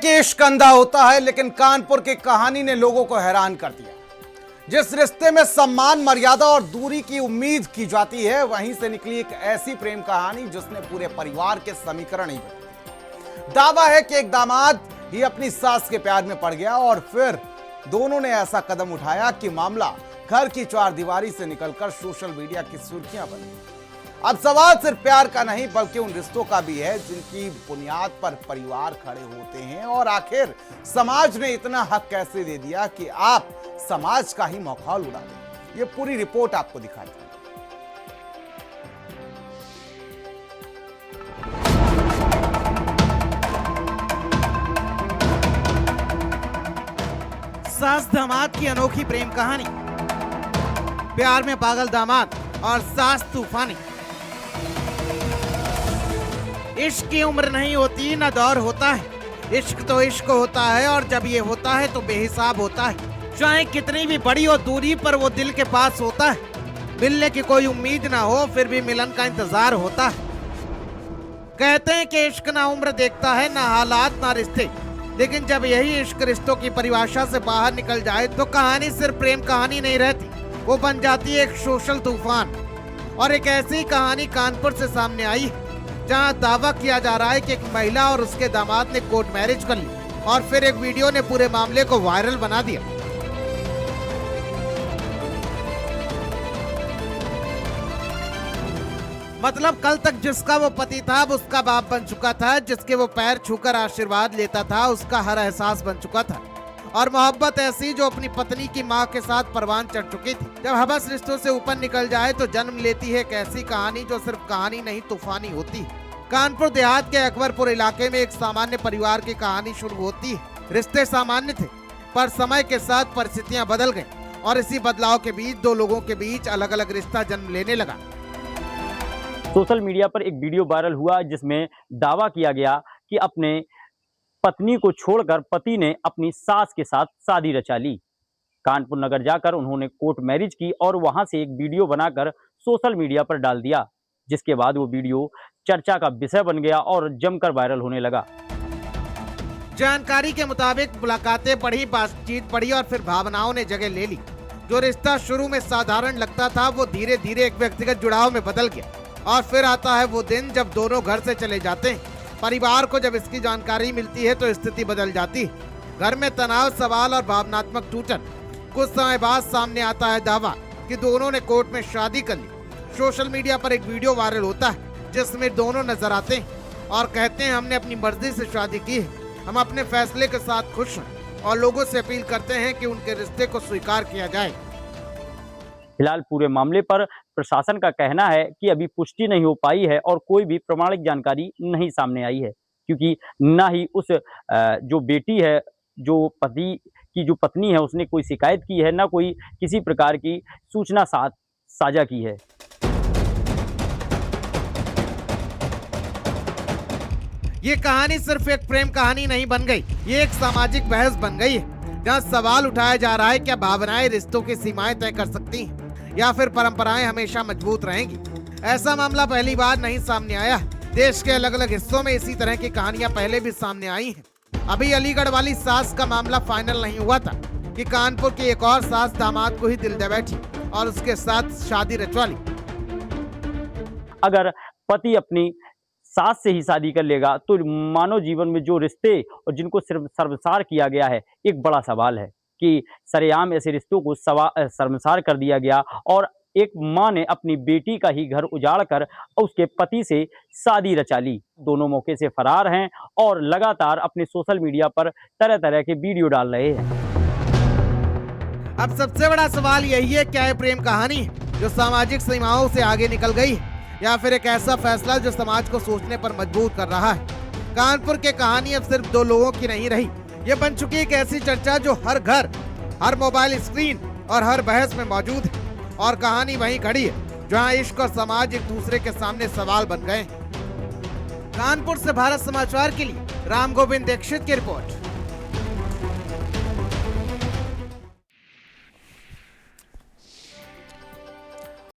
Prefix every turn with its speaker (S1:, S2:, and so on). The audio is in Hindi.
S1: कि इश्क अंधा होता है, लेकिन कानपुर की कहानी ने लोगों को हैरान कर दिया। जिस रिश्ते में सम्मान, मर्यादा और दूरी की उम्मीद की जाती है, वहीं से निकली एक ऐसी प्रेम कहानी जिसने पूरे परिवार के समीकरण ही बदल दिए। दावा है कि एक दामाद ही अपनी सास के प्यार में पड़ गया और फिर दोनों ने ऐसा कदम उठाया कि मामला घर की चारदीवारी से निकलकर सोशल मीडिया की सुर्खियां बन गई। अब सवाल सिर्फ प्यार का नहीं, बल्कि उन रिश्तों का भी है जिनकी बुनियाद पर परिवार खड़े होते हैं। और आखिर समाज ने इतना हक कैसे दे दिया कि आप समाज का ही मखौल उड़ा दें? ये पूरी रिपोर्ट आपको दिखाई दें।
S2: सास दामाद की अनोखी प्रेम कहानी। प्यार में पागल दामाद और सास तूफानी। इश्क की उम्र नहीं होती, न दौर होता है। इश्क तो इश्क होता है, और जब ये होता है तो बेहिसाब होता है। चाहे कितनी भी बड़ी हो दूरी पर वो दिल के पास होता है। मिलने की कोई उम्मीद ना हो, फिर भी मिलन का इंतजार होता है। कहते हैं कि इश्क ना उम्र देखता है, ना हालात, ना रिश्ते। लेकिन जब यही इश्क रिश्तों की परिभाषा से बाहर निकल जाए तो कहानी सिर्फ प्रेम कहानी नहीं रहती, वो बन जाती है एक सोशल तूफान। और एक ऐसी कहानी कानपुर से सामने आई जहां दावा किया जा रहा है कि एक महिला और उसके दामाद ने कोर्ट मैरिज कर ली, और फिर एक वीडियो ने पूरे मामले को वायरल बना दिया। मतलब कल तक जिसका वो पति था अब उसका बाप बन चुका था, जिसके वो पैर छूकर आशीर्वाद लेता था उसका हर एहसास बन चुका था। और मोहब्बत ऐसी जो अपनी पत्नी की माँ के साथ परवान चढ़ चुकी थी। जब हवस रिश्तों से ऊपर निकल जाए तो जन्म लेती है एक ऐसी कहानी जो सिर्फ कहानी नहीं, तूफानी होती है। कानपुर देहात के अकबरपुर इलाके में एक सामान्य परिवार की कहानी शुरू होती है। रिश्ते सामान्य थे, पर समय के साथ परिस्थितियां बदल गई, और इसी बदलाव के बीच दो लोगों के बीच अलग अलग रिश्ता जन्म लेने लगा।
S3: सोशल मीडिया पर एक वीडियो वायरल हुआ जिसमें दावा किया गया कि अपने पत्नी को छोड़कर पति ने अपनी सास के साथ शादी रचा ली। कानपुर नगर जाकर उन्होंने कोर्ट मैरिज की और वहां से एक वीडियो बनाकर सोशल मीडिया पर डाल दिया, जिसके बाद वो वीडियो चर्चा का विषय बन गया और जमकर वायरल होने लगा।
S2: जानकारी के मुताबिक मुलाकातें बढ़ी, बातचीत बढ़ी, और फिर भावनाओं ने जगह ले ली। जो रिश्ता शुरू में साधारण लगता था वो धीरे धीरे एक व्यक्तिगत जुड़ाव में बदल गया। और फिर आता है वो दिन जब दोनों घर से चले जाते हैं। परिवार को जब इसकी जानकारी मिलती है तो स्थिति बदल जाती है। घर में तनाव, सवाल और भावनात्मक टूटन। कुछ समय बाद सामने आता है दावा कि दोनों ने कोर्ट में शादी कर ली। सोशल मीडिया पर एक वीडियो वायरल होता है जिसमें दोनों नजर आते हैं और कहते हैं हमने अपनी मर्जी से शादी की है, हम अपने फैसले के साथ खुश हैं, और लोगों से अपील करते हैं कि उनके रिश्ते को स्वीकार किया जाए।
S3: फिलहाल पूरे मामले पर प्रशासन का कहना है कि अभी पुष्टि नहीं हो पाई है और कोई भी प्रमाणिक जानकारी नहीं सामने आई है, क्योंकि ना ही उस जो बेटी है, जो पति की जो पत्नी है, उसने कोई शिकायत की है, ना कोई किसी प्रकार की सूचना साझा की है।
S2: ये कहानी सिर्फ एक प्रेम कहानी नहीं बन गई, ये एक सामाजिक बहस बन गई है, जहाँ सवाल उठाया जा रहा है क्या भावनाएं रिश्तों की सीमाएं तय कर सकती हैं, या फिर परंपराएं हमेशा मजबूत रहेंगी। ऐसा मामला पहली बार नहीं सामने आया। देश के अलग अलग हिस्सों में इसी तरह की कहानियां पहले भी सामने आई हैं। अभी अलीगढ़ वाली सास का मामला फाइनल नहीं हुआ था कि कानपुर की एक और सास दामाद को ही दिल दे बैठी और उसके साथ शादी रचवा ली।
S3: अगर पति अपनी सास से ही शादी कर लेगा तो मानव जीवन में जो रिश्ते और जिनको सिर्फ शर्मसार किया गया है, एक बड़ा सवाल है कि सरेआम ऐसे रिश्तों को शर्मसार कर दिया गया, और एक मां ने अपनी बेटी का ही घर उजाड़ कर उसके पति से शादी रचा ली। दोनों मौके से फरार हैं और लगातार अपने सोशल मीडिया पर तरह तरह के वीडियो डाल रहे हैं।
S2: अब सबसे बड़ा सवाल यही है, क्या है प्रेम कहानी जो सामाजिक सीमाओं से आगे निकल गई, या फिर एक ऐसा फैसला जो समाज को सोचने पर मजबूर कर रहा है? कानपुर की कहानी अब सिर्फ दो लोगों की नहीं रही, ये बन चुकी है एक ऐसी चर्चा जो हर घर, हर मोबाइल स्क्रीन और हर बहस में मौजूद है। और कहानी वहीं खड़ी है जहां इश्क और समाज एक दूसरे के सामने सवाल बन गए। कानपुर से भारत समाचार के लिए राम गोविंद दीक्षित की रिपोर्ट।